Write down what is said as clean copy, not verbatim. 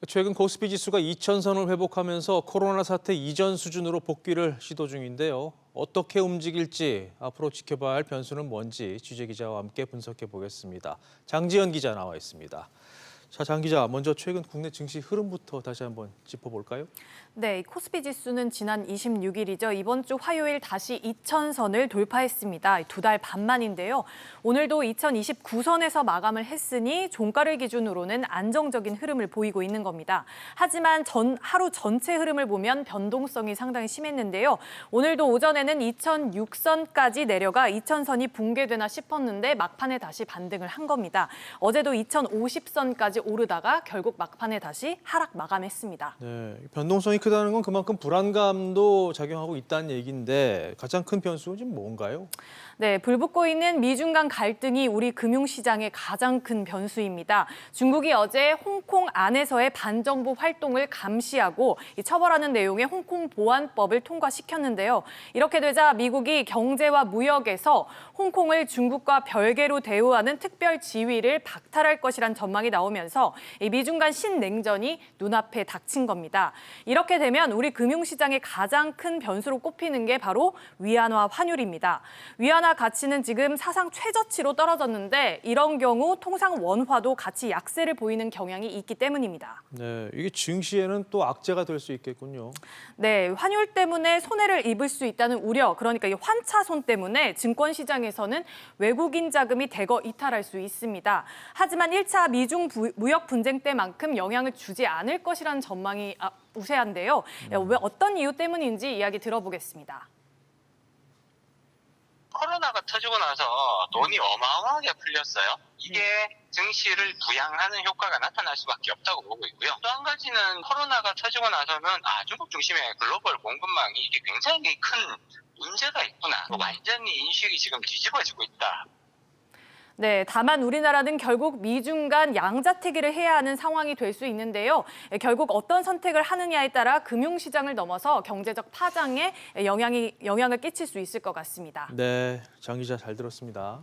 최근 코스피 지수가 2,000선을 회복하면서 코로나 사태 이전 수준으로 복귀를 시도 중인데요. 어떻게 움직일지 앞으로 지켜봐야 할 변수는 뭔지 취재 기자와 함께 분석해 보겠습니다. 장지연 기자 나와 있습니다. 자, 장 기자, 먼저 최근 국내 증시 흐름부터 다시 한번 짚어볼까요? 네, 코스피 지수는 지난 26일이죠. 이번 주 화요일 다시 2,000선을 돌파했습니다. 2달 반 만인데요. 오늘도 2,029선에서 마감을 했으니 종가를 기준으로는 안정적인 흐름을 보이고 있는 겁니다. 하지만 하루 전체 흐름을 보면 변동성이 상당히 심했는데요. 오늘도 오전에는 2,006선까지 내려가 2,000선이 붕괴되나 싶었는데 막판에 다시 반등을 한 겁니다. 어제도 2,050선까지 오르다가 결국 막판에 다시 하락 마감했습니다. 네, 변동성이 크다는 건 그만큼 불안감도 작용하고 있다는 얘기인데 가장 큰 변수는 지금 뭔가요? 네, 불붙고 있는 미중 간 갈등이 우리 금융시장의 가장 큰 변수입니다. 중국이 어제 홍콩 안에서의 반정부 활동을 감시하고 처벌하는 내용의 홍콩 보안법을 통과시켰는데요. 이렇게 되자 미국이 경제와 무역에서 홍콩을 중국과 별개로 대우하는 특별 지위를 박탈할 것이란 전망이 나오면서 미중 간 신냉전이 눈앞에 닥친 겁니다. 이렇게 되면 우리 금융시장의 가장 큰 변수로 꼽히는 게 바로 위안화 환율입니다. 위안화 가치는 지금 사상 최저치로 떨어졌는데 이런 경우 통상 원화도 같이 약세를 보이는 경향이 있기 때문입니다. 네, 이게 증시에는 또 악재가 될 수 있겠군요. 네, 환율 때문에 손해를 입을 수 있다는 우려, 그러니까 이 환차손 때문에 증권시장에서는 외국인 자금이 대거 이탈할 수 있습니다. 하지만 1차 미중 무역 분쟁 때만큼 영향을 주지 않을 것이라는 전망이 우세한데요. 왜 어떤 이유 때문인지 이야기 들어보겠습니다. 코로나가 터지고 나서 돈이 어마어마하게 풀렸어요. 이게 증시를 부양하는 효과가 나타날 수밖에 없다고 보고 있고요. 또 한 가지는 코로나가 터지고 나서는 중국 중심의 글로벌 공급망이 이게 굉장히 큰 문제가 있구나. 완전히 인식이 지금 뒤집어지고 있다. 네, 다만 우리나라는 결국 미중 간 양자택일을 해야 하는 상황이 될 수 있는데요. 결국 어떤 선택을 하느냐에 따라 금융시장을 넘어서 경제적 파장에 영향을 끼칠 수 있을 것 같습니다. 네, 장 기자 잘 들었습니다.